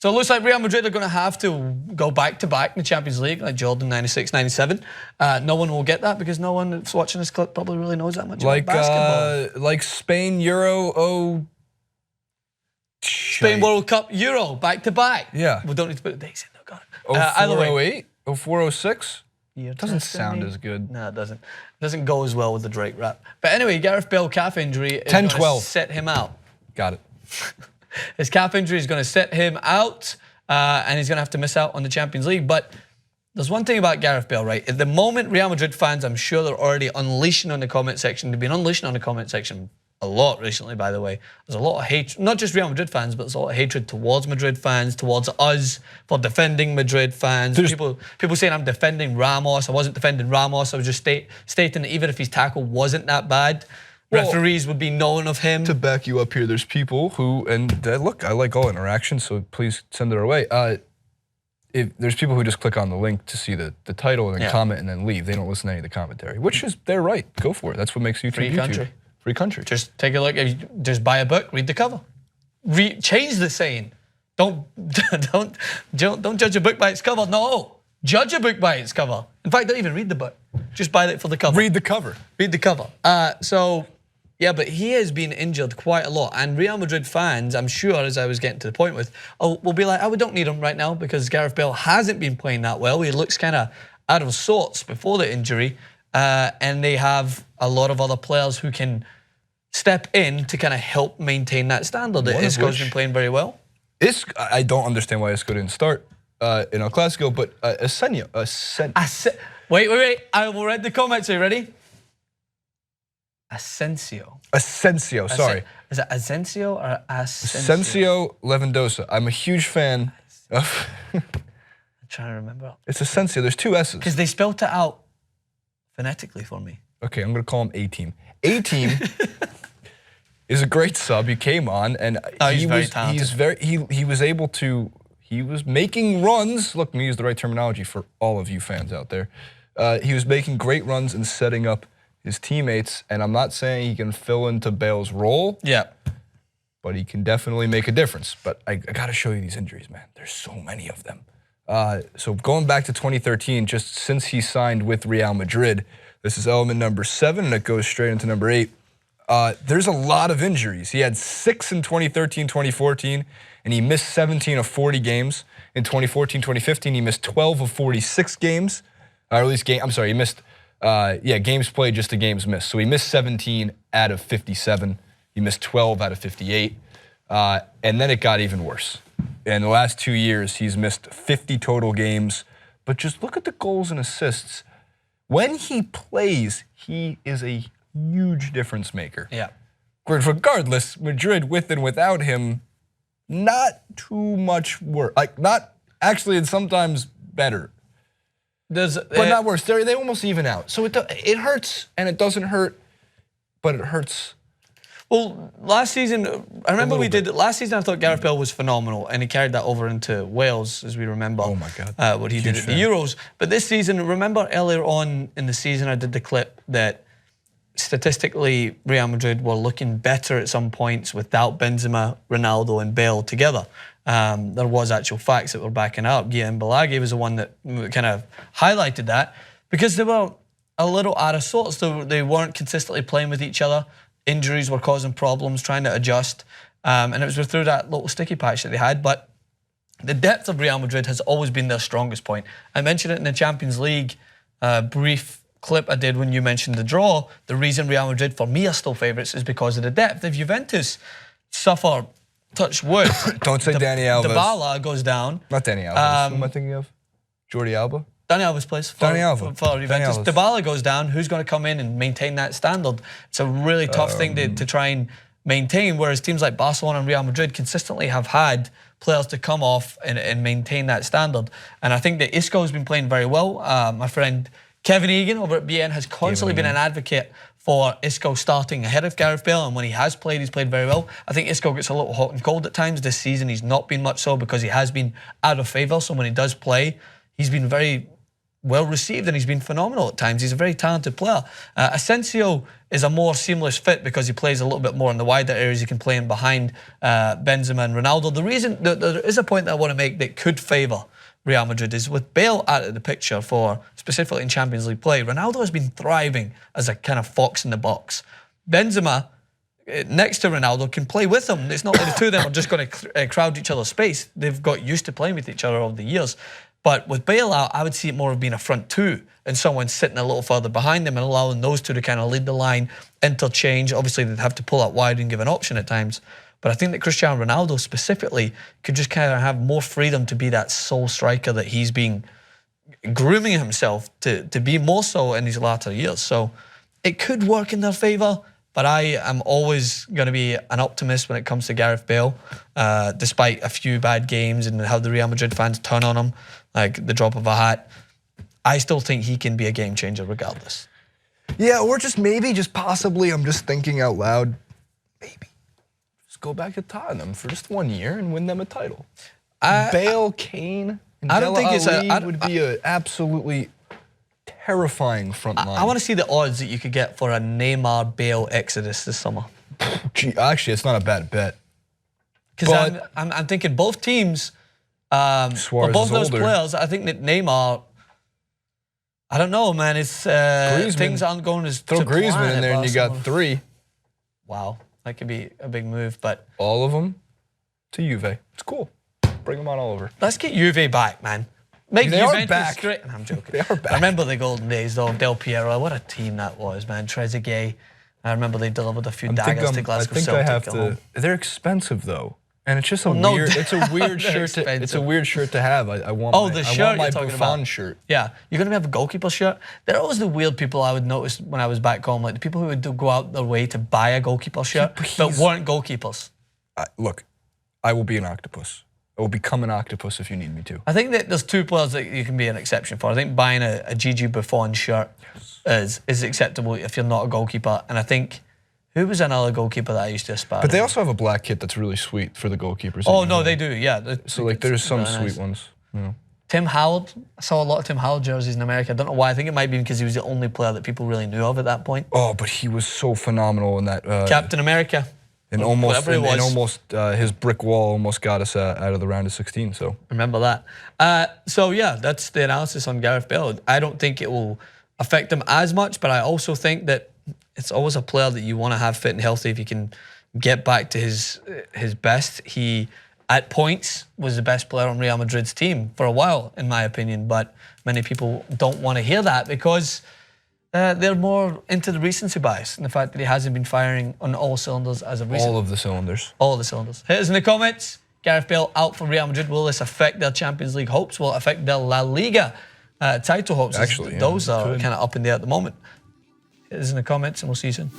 So it looks like Real Madrid are going to have to go back-to-back in the Champions League, like Jordan 96, 97. No one will get that because no one that's watching this clip probably really knows that much about basketball. Like Spain, Euro, Spain World Cup, Euro, back-to-back. Yeah. We don't need to put the dates in, though, got it. 04, 08, 04, 06? Doesn't sound as good. No, it doesn't. It doesn't go as well with the Drake rap. But anyway, Gareth Bale calf injury is going to set him out. Got it. His calf injury is going to set him out, and he's going to have to miss out on the Champions League. But there's one thing about Gareth Bale, right? At the moment, Real Madrid fans, I'm sure they're already unleashing on the comment section. They've been unleashing on the comment section a lot recently, by the way. There's a lot of hate, not just Real Madrid fans, but there's a lot of hatred towards Madrid fans, towards us for defending Madrid fans. People saying I'm defending Ramos. I wasn't defending Ramos. I was just stating that even if his tackle wasn't that bad, referees would be knowing of him. To back you up here, there's people who, and look, I like all interactions, so please send it our way. There's people who just click on the link to see the title and then comment and then leave. They don't listen to any of the commentary, which is their right. Go for it. That's what makes YouTube Free country. Free country. Just take a look. Just buy a book, read the cover. Change the saying. Don't judge a book by its cover. No, judge a book by its cover. In fact, don't even read the book. Just buy it for the cover. Read the cover. Read the cover. So, yeah, but he has been injured quite a lot. And Real Madrid fans, I'm sure, as I was getting to the point with, will be like, we don't need him right now because Gareth Bale hasn't been playing that well. He looks kind of out of sorts before the injury. And they have a lot of other players who can step in to kind of help maintain that standard. Isco's been playing very well. I don't understand why Isco didn't start in El Clasico, but Wait. I will read the comments. Are you ready? Asensio, sorry. Is it Asensio or Asensio? Asensio Lewandowski. I'm a huge fan of... I'm trying to remember. It's Asensio. There's two S's. Because they spelled it out phonetically for me. Okay, I'm going to call him A-Team. A-Team is a great sub. He came on, and he's very talented. He was able to... He was making runs. Look, let me use the right terminology for all of you fans out there. He was making great runs and setting up his teammates, and I'm not saying he can fill into Bale's role. Yeah. But he can definitely make a difference. But I got to show you these injuries, man. There's so many of them. So going back to 2013, just since he signed with Real Madrid, this is element number 7, and it goes straight into number 8. There's a lot of injuries. He had 6 in 2013, 2014, and he missed 17 of 40 games. In 2014, 2015, he missed 12 of 46 games. Or at least he missed, games played, just the games missed. So he missed 17 out of 57. He missed 12 out of 58. And then it got even worse. In the last 2 years, he's missed 50 total games. But just look at the goals and assists. When he plays, he is a huge difference maker. Yeah. Regardless, Madrid, with and without him, not too much worse. Like, not actually, it's sometimes better. But not worse. They almost even out. So it hurts, and it doesn't hurt, but it hurts. Well, last season, I remember last season I thought Gareth Bale was phenomenal, and he carried that over into Wales, as we remember. Oh my God. What he did at the Euros. But this season, remember earlier on in the season, I did the clip that statistically Real Madrid were looking better at some points without Benzema, Ronaldo, and Bale together. There was actual facts that were backing up. Guillaume Balaghi was the one that kind of highlighted that because they were a little out of sorts. They weren't consistently playing with each other. Injuries were causing problems, trying to adjust. And it was through that little sticky patch that they had. But the depth of Real Madrid has always been their strongest point. I mentioned it in the Champions League brief clip I did when you mentioned the draw. The reason Real Madrid, for me, are still favourites is because of the depth. If Juventus suffer, touch wood. Don't say Dani Alves. Dybala goes down. Not Dani Alves. Who am I thinking of? Jordi Alba? Dani Alves plays for Juventus. Dybala goes down. Who's going to come in and maintain that standard? It's a really tough thing to try and maintain, whereas teams like Barcelona and Real Madrid consistently have had players to come off and maintain that standard. And I think that Isco has been playing very well. My friend Kevin Egan over at BN has constantly been an advocate for Isco starting ahead of Gareth Bale, and when he has played, he's played very well. I think Isco gets a little hot and cold at times. This season, he's not been much so because he has been out of favour. So when he does play, he's been very well received, and he's been phenomenal at times. He's a very talented player. Asensio is a more seamless fit because he plays a little bit more in the wider areas. He can play in behind Benzema and Ronaldo. The reason there is a point that I want to make that could favour Real Madrid is with Bale out of the picture for specifically in Champions League play, Ronaldo has been thriving as a kind of fox in the box. Benzema, next to Ronaldo, can play with him. It's not like the two of them are just going to crowd each other's space. They've got used to playing with each other over the years. But with Bale out, I would see it more of being a front two and someone sitting a little further behind them and allowing those two to kind of lead the line, interchange. Obviously, they'd have to pull out wide and give an option at times. But I think that Cristiano Ronaldo specifically could just kind of have more freedom to be that sole striker that he's been grooming himself to be more so in these latter years. So it could work in their favour, but I am always going to be an optimist when it comes to Gareth Bale, despite a few bad games and how the Real Madrid fans turn on him like the drop of a hat. I still think he can be a game changer regardless. Yeah, or just maybe, just possibly, I'm just thinking out loud, maybe go back to Tottenham for just 1 year and win them a title. Bale, Kane, and I don't think it's would be an absolutely terrifying front line. I want to see the odds that you could get for a Neymar-Bale exodus this summer. Gee, actually, it's not a bad bet. Because I'm thinking both teams, both those players, I think that Neymar, I don't know, man. It's things aren't going as throw Griezmann in there and you got 3. Wow. That could be a big move, but all of them to Juve. It's cool. Bring them on all over. Let's get Juve back, man. Make they Juventus are back. great. I'm joking. They are back. I remember the golden days though. Del Piero. What a team that was, man. Trezeguet. I remember they delivered a few daggers to Glasgow Celtic. I have to. They're expensive though, and it's just a weird. It's a weird shirt. It's a weird shirt to have. I want. The shirt. I want my Buffon shirt. Yeah, you're gonna have a goalkeeper shirt. They're always the weird people I would notice when I was back home, like the people who would go out their way to buy a goalkeeper shirt but weren't goalkeepers. Look, I will be an octopus. I will become an octopus if you need me to. I think that there's 2 players that you can be an exception for. I think buying a Gigi Buffon shirt is acceptable if you're not a goalkeeper, and I think. Who was another goalkeeper that I used to aspire? But they also have a black kit that's really sweet for the goalkeepers. Oh no, they do. Yeah. So like, there's some sweet ones. You know. Tim Howard. I saw a lot of Tim Howard jerseys in America. I don't know why. I think it might be because he was the only player that people really knew of at that point. Oh, but he was so phenomenal in that. Captain America. And almost his brick wall almost got us out of the round of 16. So remember that. So yeah, that's the analysis on Gareth Bale. I don't think it will affect him as much, but I also think that. It's always a player that you want to have fit and healthy if you can get back to his best. He, at points, was the best player on Real Madrid's team for a while, in my opinion. But many people don't want to hear that because they're more into the recency bias and the fact that he hasn't been firing on all cylinders as of recent. All of the cylinders. All of the cylinders. Hit us in the comments. Gareth Bale out for Real Madrid. Will this affect their Champions League hopes? Will it affect their La Liga title hopes? Actually, those are kind of up in the air at the moment. Hit us in the comments and we'll see you soon.